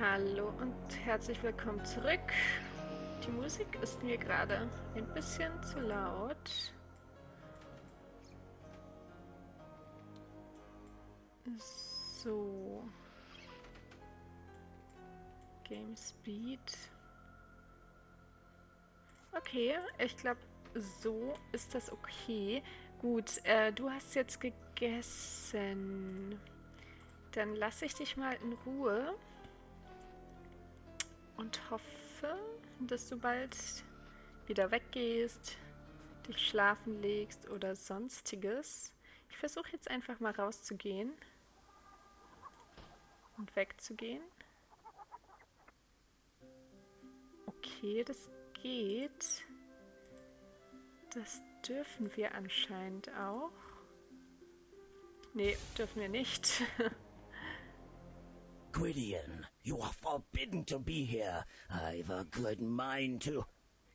Hallo und herzlich willkommen zurück. Die Musik ist mir gerade ein bisschen zu laut. So. Game Speed. Okay, ich glaube, so ist das okay. Gut, du hast jetzt gegessen. Dann lasse ich dich mal in Ruhe. Und hoffe, dass du bald wieder weggehst, dich schlafen legst oder sonstiges. Ich versuche jetzt einfach mal rauszugehen und wegzugehen. Okay, das geht. Das dürfen wir anscheinend auch. Nee, dürfen wir nicht. Gwydion, you are forbidden to be here. I've a good mind to...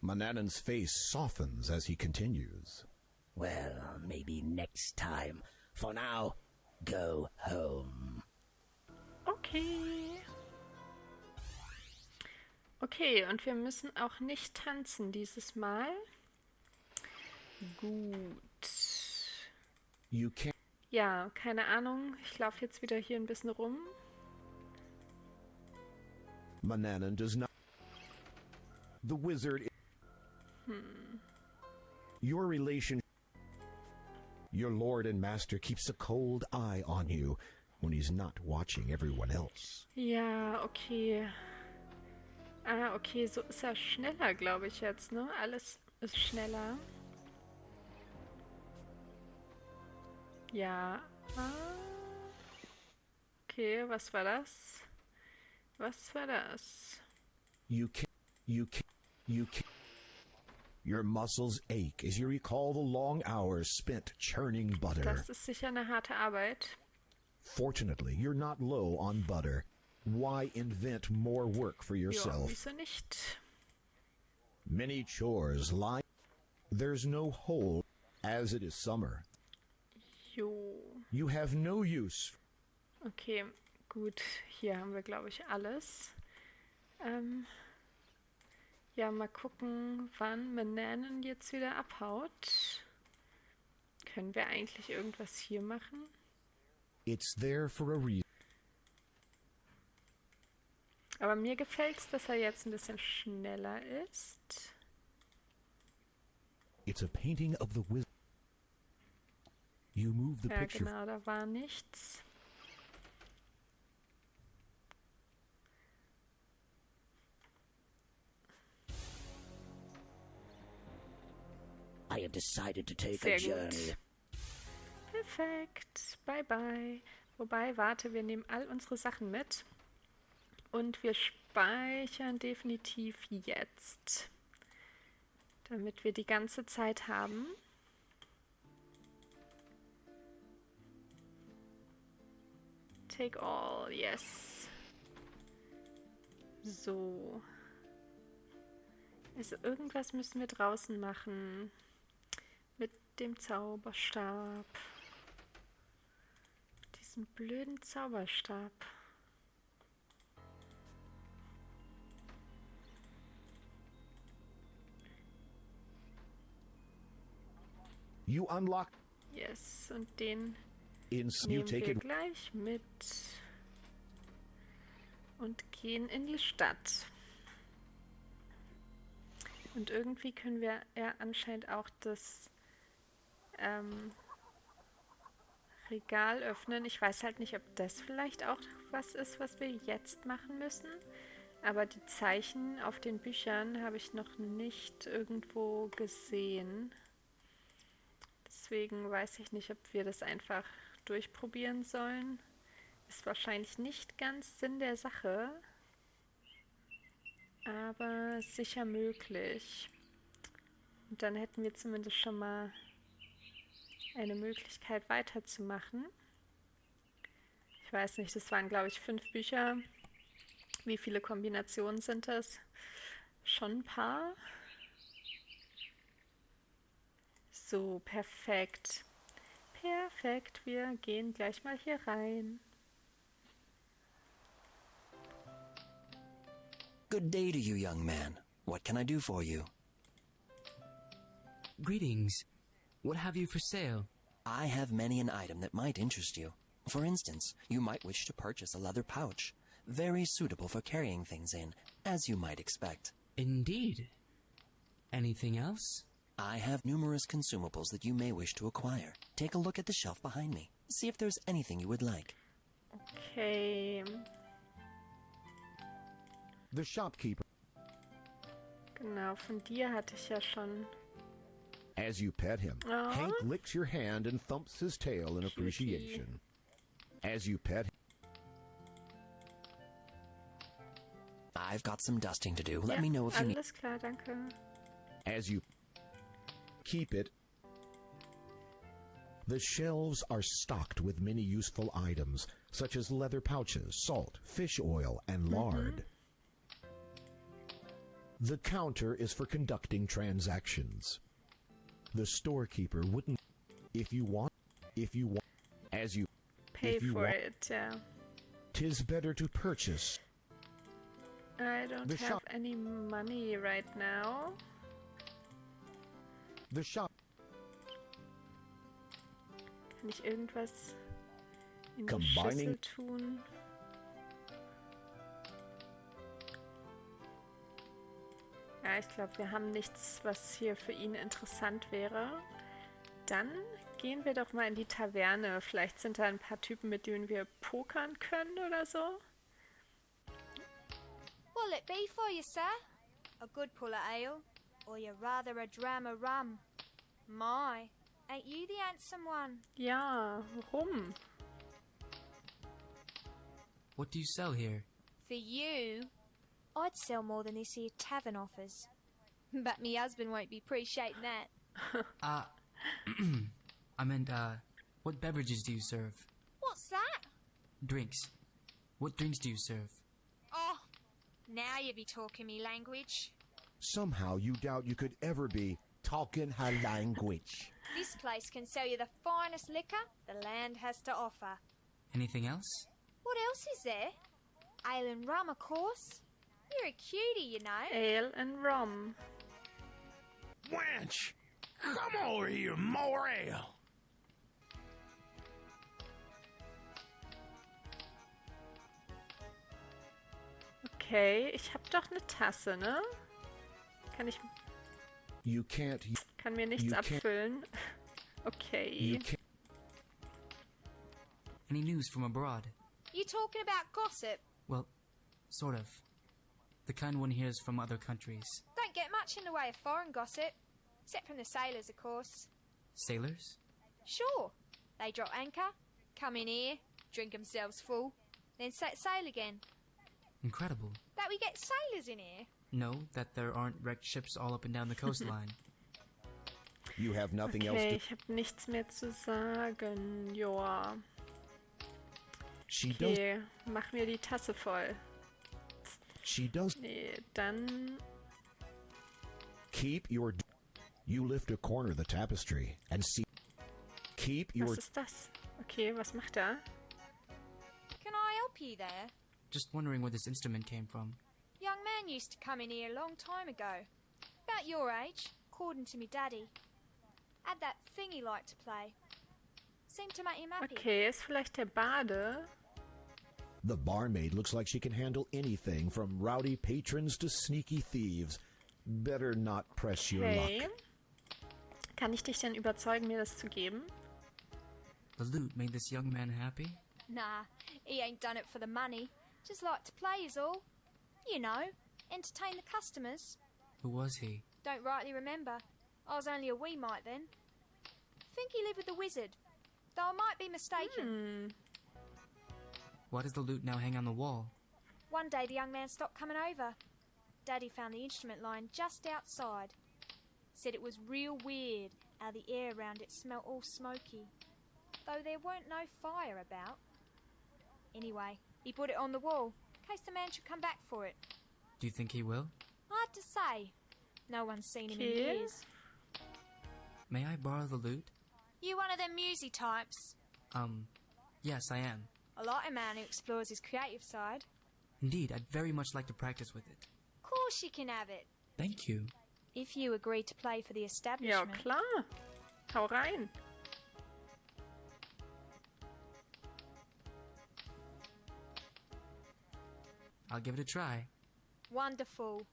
Manannan's face softens as he continues. Well, maybe next time. For now, go home. Okay. Okay, und wir müssen auch nicht tanzen dieses Mal. Gut. You can't. Ja, keine Ahnung. Ich laufe jetzt wieder hier ein bisschen rum. Manannan does not. The wizard. Your relation. Your lord and master keeps a cold eye on you when he's not watching everyone else. Ja, okay. Ah, okay, so ist er schneller, glaube ich jetzt, ne? Alles ist schneller. Ja. Okay, was war das? Was war das? You can't. Your muscles ache as you recall the long hours spent churning butter. Das ist sicher eine harte Arbeit. Fortunately, you're not low on butter. Why invent more work for Ja, yourself? wieso nicht? Many chores lie. There's no hole, as it is summer. Jo. You have no use. Okay, gut. Hier haben wir, glaube ich, alles. Ja, mal gucken, wann Manannan jetzt wieder abhaut. Können wir eigentlich irgendwas hier machen? It's there for a reason. Aber mir gefällt es, dass er jetzt ein bisschen schneller ist. It's a painting of the wizard. You move the Ja, picture. genau, da war nichts. I have decided to take Sehr a gut. journey. Perfekt. Bye, bye. Wobei, warte, wir nehmen all unsere Sachen mit. Und wir speichern definitiv jetzt. Damit wir die ganze Zeit haben. Take all, yes. So. Also irgendwas müssen wir draußen machen. Mit dem Zauberstab. Diesen blöden Zauberstab. You unlock. Yes, und den You nehmen take wir it. gleich mit. Und gehen in die Stadt. Und irgendwie können wir ja anscheinend auch das Regal öffnen. Ich weiß halt nicht, ob das vielleicht auch was ist, was wir jetzt machen müssen. Aber die Zeichen auf den Büchern habe ich noch nicht irgendwo gesehen. Deswegen weiß ich nicht, ob wir das einfach durchprobieren sollen. Ist wahrscheinlich nicht ganz Sinn der Sache. Aber sicher möglich. Und dann hätten wir zumindest schon mal eine Möglichkeit weiterzumachen. Ich weiß nicht, das waren glaube ich 5 Bücher. Wie viele Kombinationen sind das? Schon ein paar. So, perfekt. Perfekt, wir gehen gleich mal hier rein. Good day to you, young man. What can I do for you? Greetings. What have you for sale? I have many an item that might interest you. For instance, you might wish to purchase a leather pouch, very suitable for carrying things in, as you might expect. Indeed. Anything else? I have numerous consumables that you may wish to acquire. Take a look at the shelf behind me. See if there's anything you would like. Okay. The shopkeeper. Genau, von dir hatte ich ja schon. As you pet him, Aw. Hank licks your hand and thumps his tail in appreciation. As you pet him, I've got some dusting to do. Let me know if you need... Alles klar, danke. as you keep it, the shelves are stocked with many useful items, such as leather pouches, salt, fish oil, and lard. The counter is for conducting transactions. The storekeeper wouldn't, if you want, as you Pay if you for want, it, ja. 'tis better to purchase. I don't The have shop- any money right now. The shop Kann ich irgendwas in die Combining- Schüssel tun? Ja, ich glaube, wir haben nichts, was hier für ihn interessant wäre. Dann gehen wir doch mal in die Taverne. Vielleicht sind da ein paar Typen, mit denen wir pokern können oder so. What'll it be for you, sir? A good pull of ale? Or you rather a dram of rum? My, ain't you the handsome one? Ja, rum. What do you sell here? For you, I'd sell more than this here tavern offers. But me husband won't be appreciating that. I meant, what beverages do you serve? What's that? Drinks. What drinks do you serve? Oh, now you be talking me language. somehow you doubt you could ever be talking her language. This place can sell you the finest liquor the land has to offer. Anything else? What else is there? Ale and rum, of course. You're a cutie, you know. Ale and rum. Wench, come over here, more ale. Okay, ich habe doch eine Tasse, ne? Kann ich... You can't. Kann mir nichts You can't- abfüllen. Okay. You can't. Any news from abroad? You talking about gossip? Well, sort of. The kind one hears from other countries. Don't get much in the way of foreign gossip. Except from the sailors, of course. Sailors? Sure. They drop anchor, come in here, drink themselves full, then set sail again. Incredible. That we get sailors in here. No, that there aren't wrecked ships all up and down the coastline. You have nothing else Okay, to. ich habe nichts mehr zu sagen. Joa. She does. Okay, mach mir die Tasse voll. She does. Nee, dann... Keep your. You lift a corner of the tapestry and see. Keep your. Was ist das? Okay, was macht er? Can I help you there? Just wondering where this instrument came from. Young man used to come in here a long time ago. About your age, according to me daddy. Had that thing he liked to play. Seemed to make him happy. Okay, ist vielleicht der Bade? The barmaid looks like she can handle anything from rowdy patrons to sneaky thieves. Better not press your Okay. luck. Kann ich dich denn überzeugen, mir das zu geben? The loot made this young man happy? Nah, he ain't done it for the money. Just like to play is all. You know, entertain the customers. Who was he? Don't rightly remember. I was only a wee mite then. Think he lived with the wizard. Though I might be mistaken. Why does the loot now hang on the wall? One day the young man stopped coming over. Daddy found the instrument lying just outside. Said it was real weird how the air around it smelt all smoky. Though there weren't no fire about. Anyway, he put it on the wall, in case the man should come back for it. Do you think he will? Hard to say. No one's seen him in Okay. years. May I borrow the loot? You one of them musy types? Yes, I am. I like a man who explores his creative side. Indeed, I'd very much like to practice with it. course you can have it. Thank you. If you agree to play for the Ja, establishment. klar. Hau rein. I'll give it a try. Wonderful.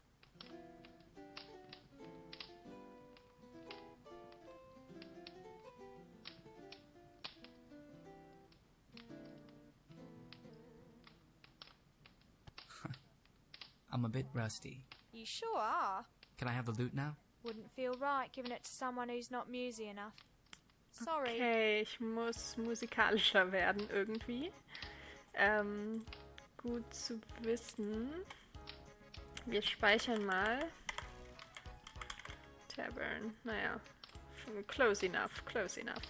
I'm a bit rusty. You sure are. Can I have the loot now? Wouldn't feel right giving it to someone who's not musy enough. Sorry. Okay, ich muss musikalischer werden irgendwie. Gut zu wissen. Wir speichern mal. Tavern, naja. Close enough, close enough.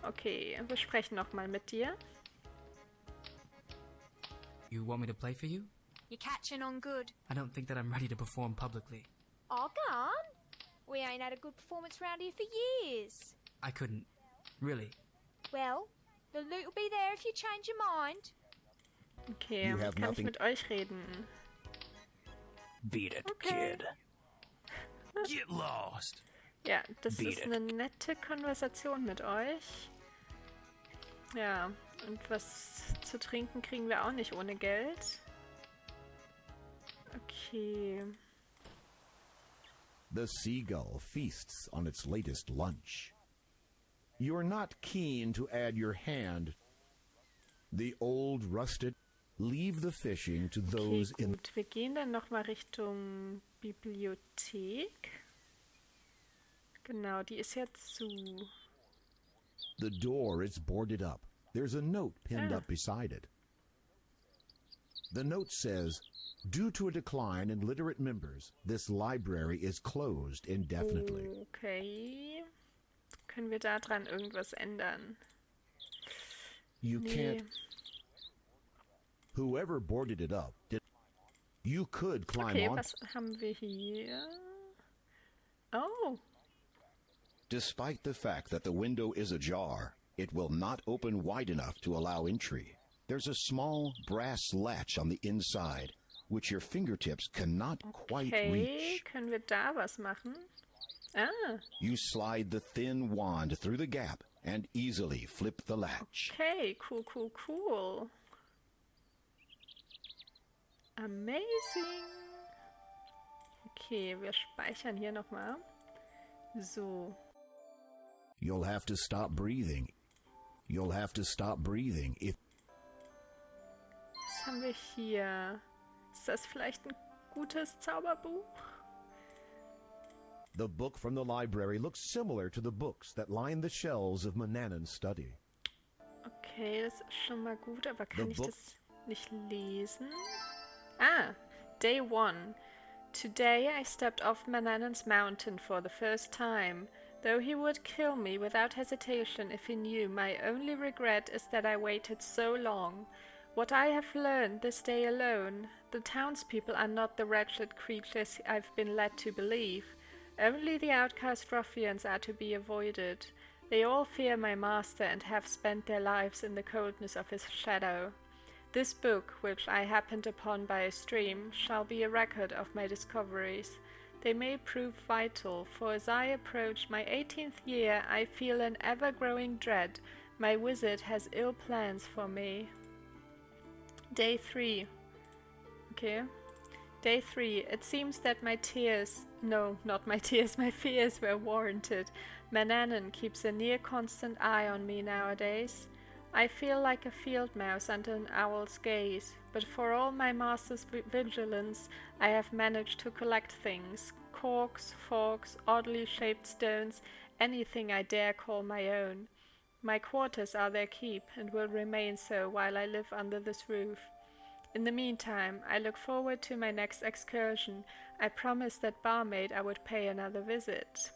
Okay, wir sprechen nochmal mit dir. You want me to play for you? You're catching on good. I don't think that I'm ready to perform publicly. Oh, go on. We ain't had a good performance round here for years. I couldn't. Really. Well, the loot will be there if you change your mind. Okay, You have kann ich nothing- mit euch reden? Beat it, Okay. kid. Get lost. Ja, das Beat ist it. eine nette Konversation mit euch. Ja, und was zu trinken kriegen wir auch nicht ohne Geld. Okay. The seagull feasts on its latest lunch. You're not keen to add your hand. The old rusted. Leave the fishing to Okay, those in. gut. Wir gehen dann nochmal Richtung Bibliothek. Genau, die ist ja zu. The door is boarded up. There's a note pinned Ah. up beside it. The note says, due to a decline in literate members, this library is closed indefinitely. Okay. Können wir da dran irgendwas ändern? You Nee. can't. Whoever boarded it up did. You could climb Okay, on. was haben wir hier? Oh, Despite the fact that the window is ajar, it will not open wide enough to allow entry. There's a small brass latch on the inside, which your fingertips cannot quite okay. reach. Können wir da was machen? Ah, You slide the thin wand through the gap and easily flip the latch. okay. Cool, cool, cool. Amazing. Okay, wir speichern hier nochmal. So. You'll have to stop breathing. You'll have to stop breathing if. Was haben wir hier? Ist das vielleicht ein gutes Zauberbuch? The book from the library looks similar to the books that line the shelves of Manannan's study. Okay, das ist schon mal gut, aber kann The ich book- das nicht lesen? Ah, Day 1. Today I stepped off Manannan's mountain for the first time. Though he would kill me without hesitation if he knew, my only regret is that I waited so long. What I have learned this day alone, the townspeople are not the wretched creatures I've been led to believe. Only the outcast ruffians are to be avoided. They all fear my master and have spent their lives in the coldness of his shadow. This book, which I happened upon by a stream, shall be a record of my discoveries. They may prove vital, for as I approach my 18th year, I feel an ever-growing dread. My wizard has ill plans for me. Day 3. Okay. Day 3. It seems that my tears... No, not my tears, my fears were warranted. Manannan keeps a near constant eye on me nowadays. I feel like a field mouse under an owl's gaze, but for all my master's vigilance, I have managed to collect things. Corks, forks, oddly shaped stones, anything I dare call my own. My quarters are their keep, and will remain so while I live under this roof. In the meantime, I look forward to my next excursion. I promised that barmaid I would pay another visit.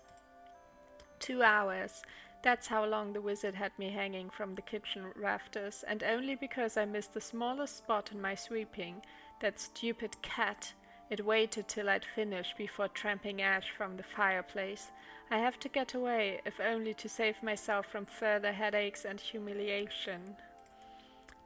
2 hours. That's how long the wizard had me hanging from the kitchen rafters, and only because I missed the smallest spot in my sweeping. That stupid cat. It waited till I'd finished before tramping ash from the fireplace. I have to get away, if only to save myself from further headaches and humiliation.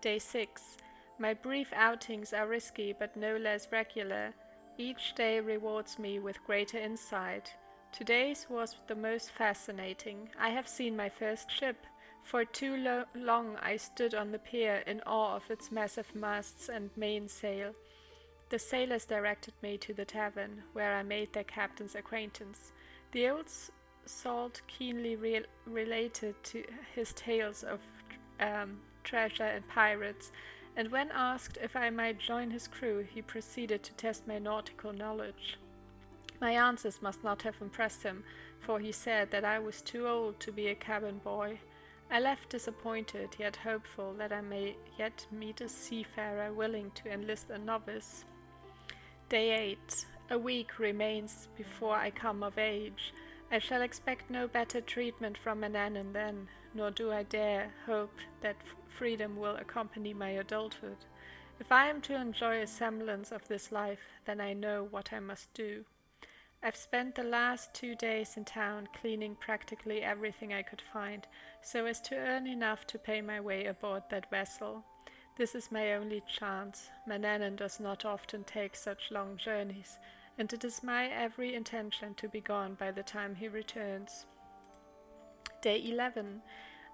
Day 6. My brief outings are risky but no less regular. Each day rewards me with greater insight. Today's was the most fascinating. I have seen my first ship. For too long I stood on the pier in awe of its massive masts and mainsail. The sailors directed me to the tavern, where I made their captain's acquaintance. The old salt keenly related to his tales of treasure and pirates, and when asked if I might join his crew, he proceeded to test my nautical knowledge. My answers must not have impressed him, for he said that I was too old to be a cabin boy. I left disappointed, yet hopeful that I may yet meet a seafarer willing to enlist a novice. Day 8. A week remains before I come of age. I shall expect no better treatment from Manannan then, nor do I dare hope that freedom will accompany my adulthood. If I am to enjoy a semblance of this life, then I know what I must do. I've spent the last 2 days in town cleaning practically everything I could find, so as to earn enough to pay my way aboard that vessel. This is my only chance. Manannan does not often take such long journeys, and it is my every intention to be gone by the time he returns. Day 11.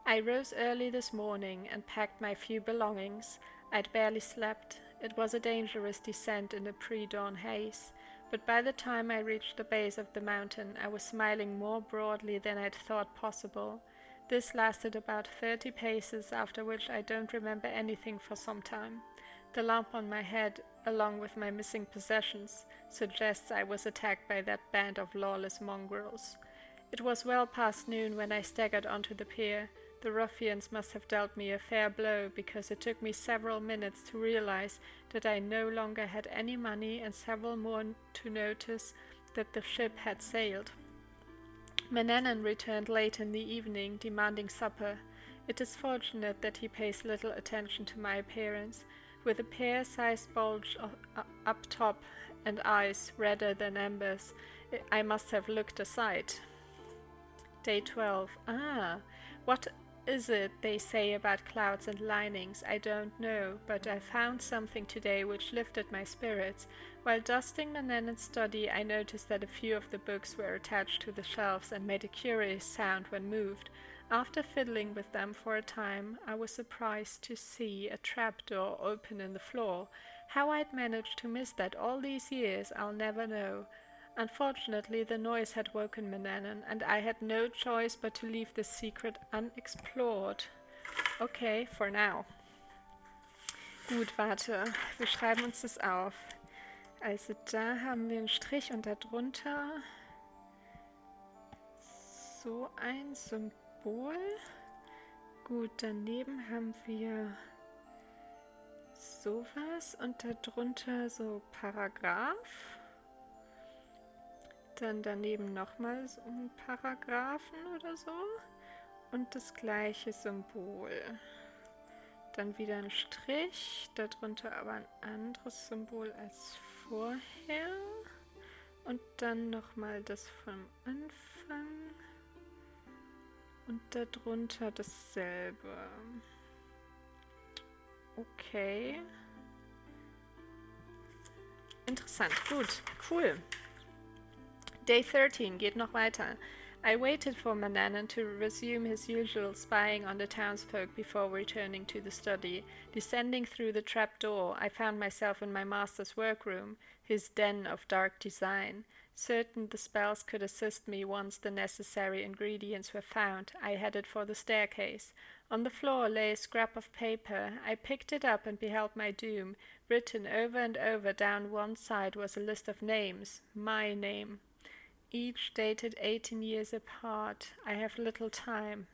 I rose early this morning and packed my few belongings. I'd barely slept. It was a dangerous descent in the pre-dawn haze, but by the time I reached the base of the mountain, I was smiling more broadly than I'd thought possible. This lasted about 30 paces, after which I don't remember anything for some time. The lump on my head, along with my missing possessions, suggests I was attacked by that band of lawless mongrels. It was well past noon when I staggered onto the pier. The ruffians must have dealt me a fair blow, because it took me several minutes to realize that I no longer had any money, and several more to notice that the ship had sailed. Manannan returned late in the evening, demanding supper. It is fortunate that he pays little attention to my appearance. With a pear-sized bulge up top and eyes redder than embers, I must have looked a sight. Day 12. What is it they say about clouds and linings? I don't know, but I found something today which lifted my spirits. While dusting Manannan's study, I noticed that a few of the books were attached to the shelves and made a curious sound when moved. After fiddling with them for a time, I was surprised to see a trapdoor open in the floor. How I'd managed to miss that all these years, I'll never know. Unfortunately, the noise had woken Manannan, and I had no choice but to leave the secret unexplored. Okay, for now. Gut, warte. Wir schreiben uns das auf. Also da haben wir einen Strich und darunter so ein Symbol. Gut, daneben haben wir sowas und darunter so Paragraph. Dann daneben nochmal so ein Paragraphen oder so und das gleiche Symbol. Dann wieder ein Strich, darunter aber ein anderes Symbol als vorher und dann nochmal das vom Anfang und darunter dasselbe. Okay. Interessant, gut, cool. Day 13 geht noch weiter. I waited for Manannan to resume his usual spying on the townsfolk before returning to the study. Descending through the trap door, I found myself in my master's workroom, his den of dark design. Certain the spells could assist me once the necessary ingredients were found, I headed for the staircase. On the floor lay a scrap of paper. I picked it up and beheld my doom. Written over and over down one side was a list of names, my name. Each dated 18 years apart. I have little time.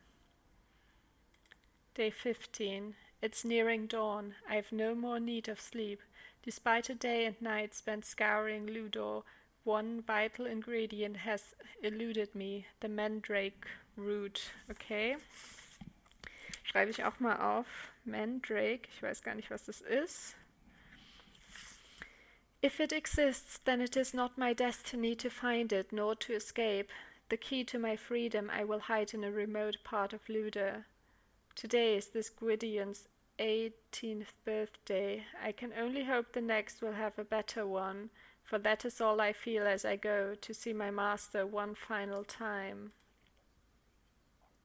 Day 15. It's nearing dawn. I have no more need of sleep. Despite a day and night spent scouring Ludor, one vital ingredient has eluded me, the mandrake root. Okay. Schreibe ich auch mal auf. Mandrake. Ich weiß gar nicht, was das ist. If it exists, then it is not my destiny to find it, nor to escape. The key to my freedom I will hide in a remote part of Luda. Today is this Gwydion's 18th birthday. I can only hope the next will have a better one, for that is all I feel as I go to see my master one final time.